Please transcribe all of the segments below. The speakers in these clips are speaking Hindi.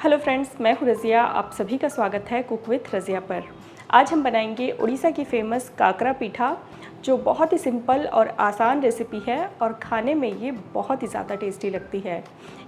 हेलो फ्रेंड्स, मैं हूँ रज़िया। आप सभी का स्वागत है कुक विथ रज़िया पर। आज हम बनाएंगे उड़ीसा की फ़ेमस काकरा पीठा, जो बहुत ही सिंपल और आसान रेसिपी है और खाने में ये बहुत ही ज़्यादा टेस्टी लगती है।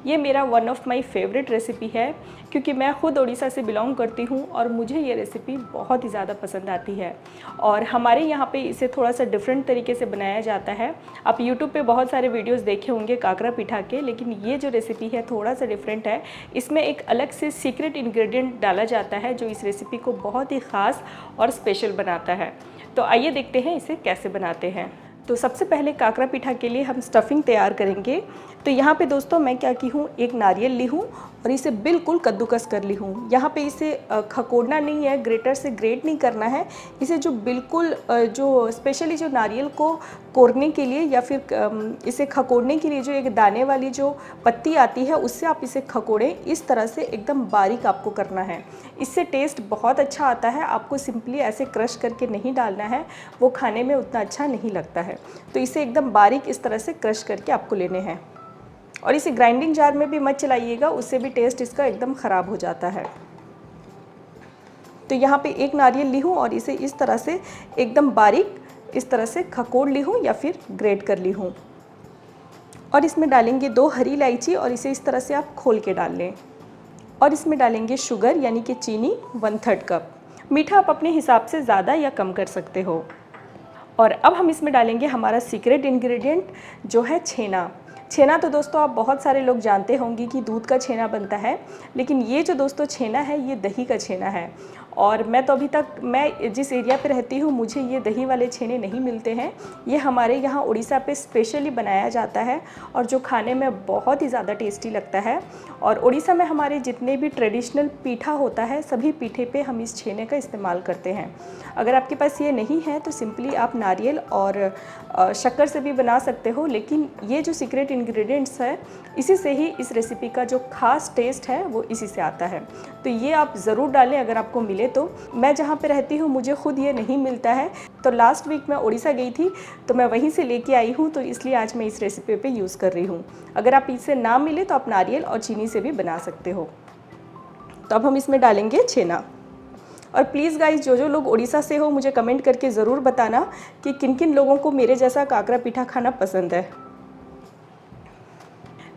ये मेरा one of my favourite recipe है क्योंकि मैं ख़ुद उड़ीसा से बिलोंग करती हूँ और मुझे ये रेसिपी बहुत ही ज़्यादा पसंद आती है। और हमारे यहाँ पे इसे थोड़ा सा डिफरेंट तरीके से बनाया जाता है। आप यूट्यूब पे बहुत सारे वीडियोस देखे होंगे काकरा पीठा के, लेकिन ये जो रेसिपी है थोड़ा सा डिफरेंट है। इसमें एक अलग से सीक्रेट इंग्रेडिएंट डाला जाता है जो इस रेसिपी को बहुत ही ख़ास और स्पेशल बनाता है। तो आइए देखते हैं इसे कैसे बनाते हैं। तो सबसे पहले काकरा पीठा के लिए हम स्टफिंग तैयार करेंगे। तो यहाँ पे दोस्तों मैं क्या की हूँ, एक नारियल ली हूँ और इसे बिल्कुल कद्दूकस कर ली हूँ। यहाँ पे इसे खकोड़ना नहीं है, ग्रेटर से ग्रेट नहीं करना है। इसे जो बिल्कुल जो स्पेशली जो नारियल को कोरने के लिए या फिर इसे खकोड़ने के लिए जो एक दाने वाली जो पत्ती आती है उससे आप इसे खकोड़ें। इस तरह से एकदम बारीक आपको करना है, इससे टेस्ट बहुत अच्छा आता है। आपको सिंपली ऐसे क्रश करके नहीं डालना है, वो खाने में उतना अच्छा नहीं लगता है। तो इसे एकदम बारीक इस तरह से क्रश करके आपको लेने हैं। और इसे ग्राइंडिंग जार में भी मत चलाइएगा, उससे भी टेस्ट इसका एकदम ख़राब हो जाता है। तो यहाँ पे एक नारियल ली हूँ और इसे इस तरह से एकदम बारीक इस तरह से खकोड़ ली हूँ या फिर ग्रेट कर ली हूँ। और इसमें डालेंगे 2 हरी इलायची और इसे इस तरह से आप खोल के डाल लें। और इसमें डालेंगे शुगर यानी कि चीनी 1/3 कप। मीठा आप अपने हिसाब से ज़्यादा या कम कर सकते हो। और अब हम इसमें डालेंगे हमारा सीक्रेट इंग्रेडिएंट जो है छेना। छेना तो दोस्तों आप बहुत सारे लोग जानते होंगे कि दूध का छेना बनता है, लेकिन ये जो दोस्तों छेना है ये दही का छेना है। और मैं तो अभी तक मैं जिस एरिया पे रहती हूँ मुझे ये दही वाले छेने नहीं मिलते हैं। ये हमारे यहाँ उड़ीसा पे स्पेशली बनाया जाता है और जो खाने में बहुत ही ज़्यादा टेस्टी लगता है। और उड़ीसा में हमारे जितने भी ट्रेडिशनल पीठा होता है सभी पीठे पे हम इस छेने का इस्तेमाल करते हैं। अगर आपके पास ये नहीं है तो सिंपली आप नारियल और शक्कर से भी बना सकते हो, लेकिन ये जो सीक्रेट इंग्रेडिएंट्स है इसी से ही इस रेसिपी का जो खास टेस्ट है वो इसी से आता है। तो ये आप ज़रूर डालें अगर आपको मिले तो। मैं जहाँ पे रहती हूँ मुझे खुद ये नहीं मिलता है, तो लास्ट वीक मैं उड़ीसा गई थी तो मैं वहीं से लेके आई हूँ, तो इसलिए आज मैं इस रेसिपी पे यूज़ कर रही हूँ। अगर आप इससे ना मिले तो आप नारियल और चीनी से भी बना सकते हो। तो अब हम इसमें डालेंगे छेना। और प्लीज़ गाइस, जो लोग उड़ीसा से हो मुझे कमेंट करके ज़रूर बताना कि किन किन लोगों को मेरे जैसा काकरा पीठा खाना पसंद है।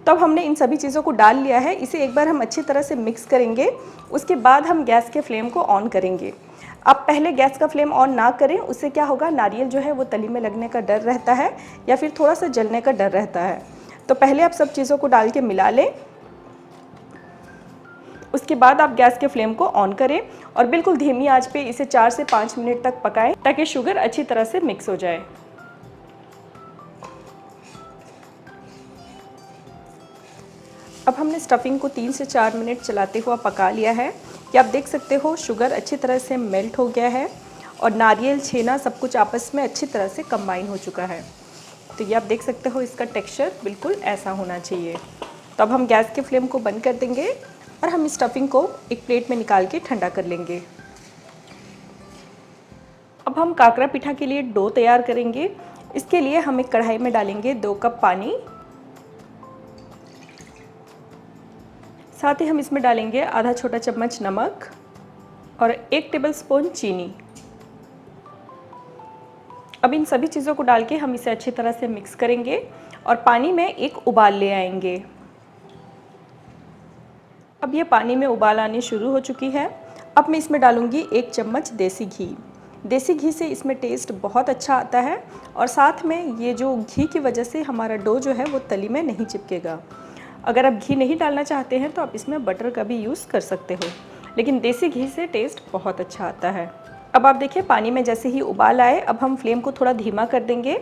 तो अब हमने इन सभी चीज़ों को डाल लिया है, इसे एक बार हम अच्छी तरह से मिक्स करेंगे। उसके बाद हम गैस के फ्लेम को ऑन करेंगे। आप पहले गैस का फ्लेम ऑन ना करें, उससे क्या होगा, नारियल जो है वो तली में लगने का डर रहता है या फिर थोड़ा सा जलने का डर रहता है। तो पहले आप सब चीज़ों को डाल के मिला लें। उसके बाद आप गैस के फ्लेम को ऑन करें और बिल्कुल धीमी आंच पे इसे 4 से 5 मिनट तक पकाएं ताकि शुगर अच्छी तरह से मिक्स हो जाए। अब हमने स्टफिंग को 3 से 4 मिनट चलाते हुआ पका लिया है। कि आप देख सकते हो शुगर अच्छी तरह से मेल्ट हो गया है और नारियल, छेना सब कुछ आपस में अच्छी तरह से कंबाइन हो चुका है। तो ये आप देख सकते हो इसका टेक्सचर बिल्कुल ऐसा होना चाहिए। तो अब हम गैस के फ्लेम को बंद कर देंगे और हम इस स्टफिंग को एक प्लेट में निकाल के ठंडा कर लेंगे। अब हम काकरा पीठा के लिए डो तैयार करेंगे। इसके लिए हम एक कढ़ाई में डालेंगे 2 कप पानी, साथ ही हम इसमें डालेंगे आधा छोटा चम्मच नमक और 1 टेबलस्पून चीनी। अब इन सभी चीज़ों को डाल के हम इसे अच्छी तरह से मिक्स करेंगे और पानी में एक उबाल ले आएंगे। अब ये पानी में उबाल आनी शुरू हो चुकी है। अब मैं इसमें डालूंगी 1 चम्मच देसी घी। देसी घी से इसमें टेस्ट बहुत अच्छा आता है और साथ में ये जो घी की वजह से हमारा डो जो है वो तली में नहीं चिपकेगा। अगर आप घी नहीं डालना चाहते हैं तो आप इसमें बटर का भी यूज़ कर सकते हो, लेकिन देसी घी से टेस्ट बहुत अच्छा आता है। अब आप देखिए पानी में जैसे ही उबाल आए, अब हम फ्लेम को थोड़ा धीमा कर देंगे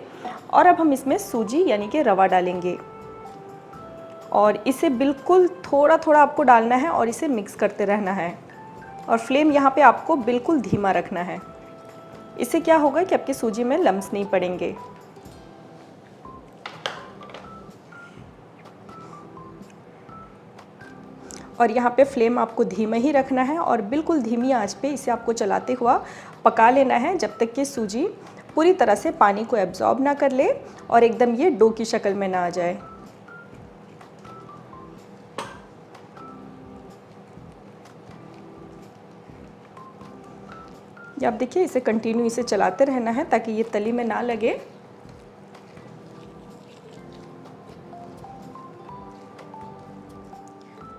और अब हम इसमें सूजी यानी कि रवा डालेंगे और इसे बिल्कुल थोड़ा थोड़ा आपको डालना है और इसे मिक्स करते रहना है। और फ्लेम यहाँ पे आपको बिल्कुल धीमा रखना है। इससे क्या होगा कि आपकी सूजी में लम्स नहीं पड़ेंगे। और यहाँ पे फ्लेम आपको धीमा ही रखना है और बिल्कुल धीमी आंच पे इसे आपको चलाते हुआ पका लेना है जब तक कि सूजी पूरी तरह से पानी को एब्जॉर्ब ना कर ले और एकदम ये डो की शक्ल में ना आ जाए। ये आप देखिए, इसे कंटिन्यू इसे चलाते रहना है ताकि ये तली में ना लगे।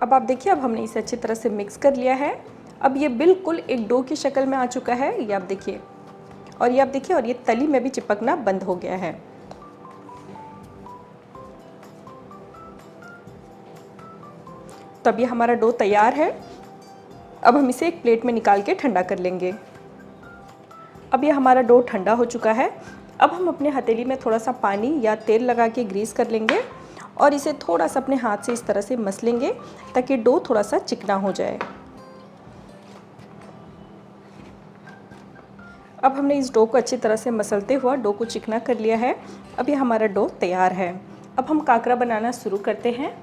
अब आप देखिए, अब हमने इसे अच्छी तरह से मिक्स कर लिया है। अब ये बिल्कुल एक डो की शक्ल में आ चुका है, ये आप देखिए। और ये आप देखिए, और ये तली में भी चिपकना बंद हो गया है। तो अब ये हमारा डो तैयार है। अब हम इसे एक प्लेट में निकाल के ठंडा कर लेंगे। अब ये हमारा डो ठंडा हो चुका है। अब हम अपने हथेली में थोड़ा सा पानी या तेल लगा के ग्रीस कर लेंगे और इसे थोड़ा सा अपने हाथ से इस तरह से मस लेंगे ताकि डो थोड़ा सा चिकना हो जाए। अब हमने इस डो को अच्छी तरह से मसलते हुआ डो को चिकना कर लिया है। अब ये हमारा डो तैयार है। अब हम काकरा बनाना शुरू करते हैं।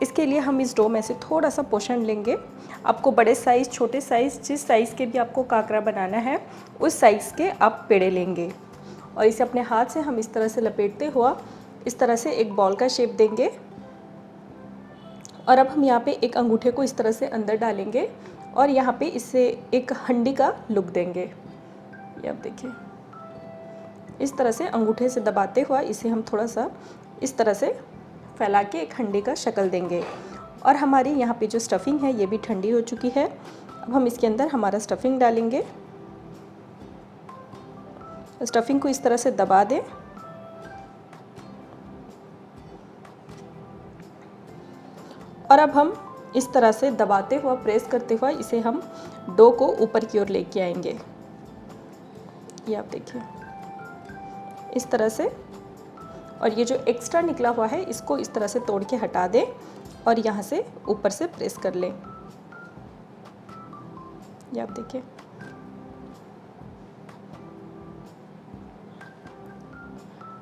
इसके लिए हम इस डो में से थोड़ा सा पोर्शन लेंगे। आपको बड़े साइज़, छोटे साइज़, जिस साइज़ के भी आपको काकरा बनाना है उस साइज़ के आप पेड़े लेंगे और इसे अपने हाथ से हम इस तरह से लपेटते हुआ इस तरह से एक बॉल का शेप देंगे। और अब हम यहाँ पे एक अंगूठे को इस तरह से अंदर डालेंगे और यहाँ पे इससे एक हंडी का लुक देंगे। ये आप देखिए, इस तरह से अंगूठे से दबाते हुआ इसे हम थोड़ा सा इस तरह से फैला के एक हंडी का शक्ल देंगे। और हमारी यहाँ पे जो स्टफिंग है ये भी ठंडी हो चुकी है। अब हम इसके अंदर हमारा स्टफिंग डालेंगे। स्टफिंग को इस तरह से दबा दें और अब हम इस तरह से दबाते हुआ, प्रेस करते हुआ इसे हम डो को ऊपर की ओर लेके आएंगे। ये आप देखिए, इस तरह से। और ये जो एक्स्ट्रा निकला हुआ है इसको इस तरह से तोड़ के हटा दें और यहाँ से ऊपर से प्रेस कर लें। ये आप देखिए।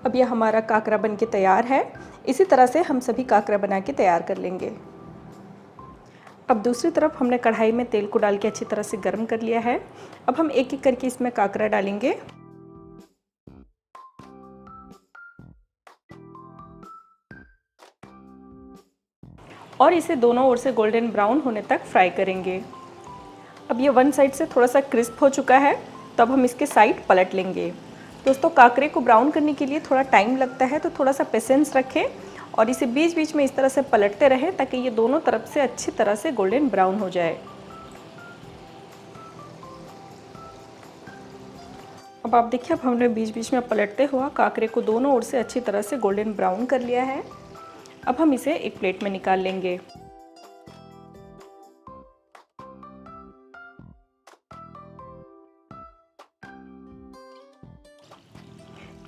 अब ये हमारा काकरा बन के तैयार है। इसी तरह से हम सभी काकरा बना के तैयार कर लेंगे। अब दूसरी तरफ हमने कढ़ाई में तेल को डाल के अच्छी तरह से गर्म कर लिया है। अब हम एक एक करके इसमें काकरा डालेंगे और इसे दोनों ओर से गोल्डन ब्राउन होने तक फ्राई करेंगे। अब ये वन साइड से थोड़ा सा क्रिस्प हो चुका है, तो अब हम इसके साइड पलट लेंगे। दोस्तों, काकरे को ब्राउन करने के लिए थोड़ा टाइम लगता है, तो थोड़ा सा पेशेंस रखें और इसे बीच बीच में इस तरह से पलटते रहें ताकि ये दोनों तरफ से अच्छी तरह से गोल्डन ब्राउन हो जाए। अब आप देखिए, अब हमने बीच बीच में पलटते हुआ काकरे को दोनों ओर से अच्छी तरह से गोल्डन ब्राउन कर लिया है। अब हम इसे एक प्लेट में निकाल लेंगे।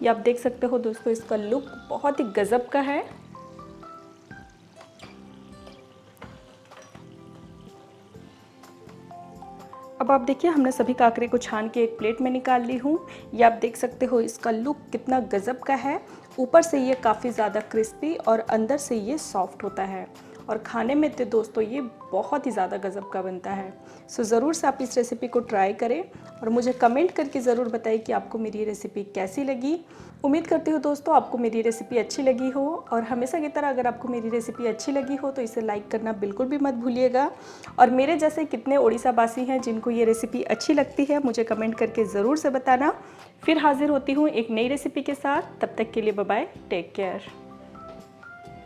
ये आप देख सकते हो दोस्तों, इसका लुक बहुत ही गजब का है। अब आप देखिए, हमने सभी काकरे को छान के एक प्लेट में निकाल ली हूँ। ये आप देख सकते हो इसका लुक कितना गजब का है। ऊपर से ये काफ़ी ज़्यादा क्रिस्पी और अंदर से ये सॉफ्ट होता है और खाने में तो दोस्तों ये बहुत ही ज़्यादा गजब का बनता है। सो ज़रूर से आप इस रेसिपी को ट्राई करें और मुझे कमेंट करके ज़रूर बताइए कि आपको मेरी ये रेसिपी कैसी लगी। उम्मीद करती हूँ दोस्तों आपको मेरी रेसिपी अच्छी लगी हो और हमेशा की तरह अगर आपको मेरी रेसिपी अच्छी लगी हो तो इसे लाइक करना बिल्कुल भी मत भूलिएगा। और मेरे जैसे कितने ओडिशा वासी हैं जिनको ये रेसिपी अच्छी लगती है मुझे कमेंट करके ज़रूर से बताना। फिर हाजिर होती हूँ एक नई रेसिपी के साथ। तब तक के लिए बाय बाय, टेक केयर।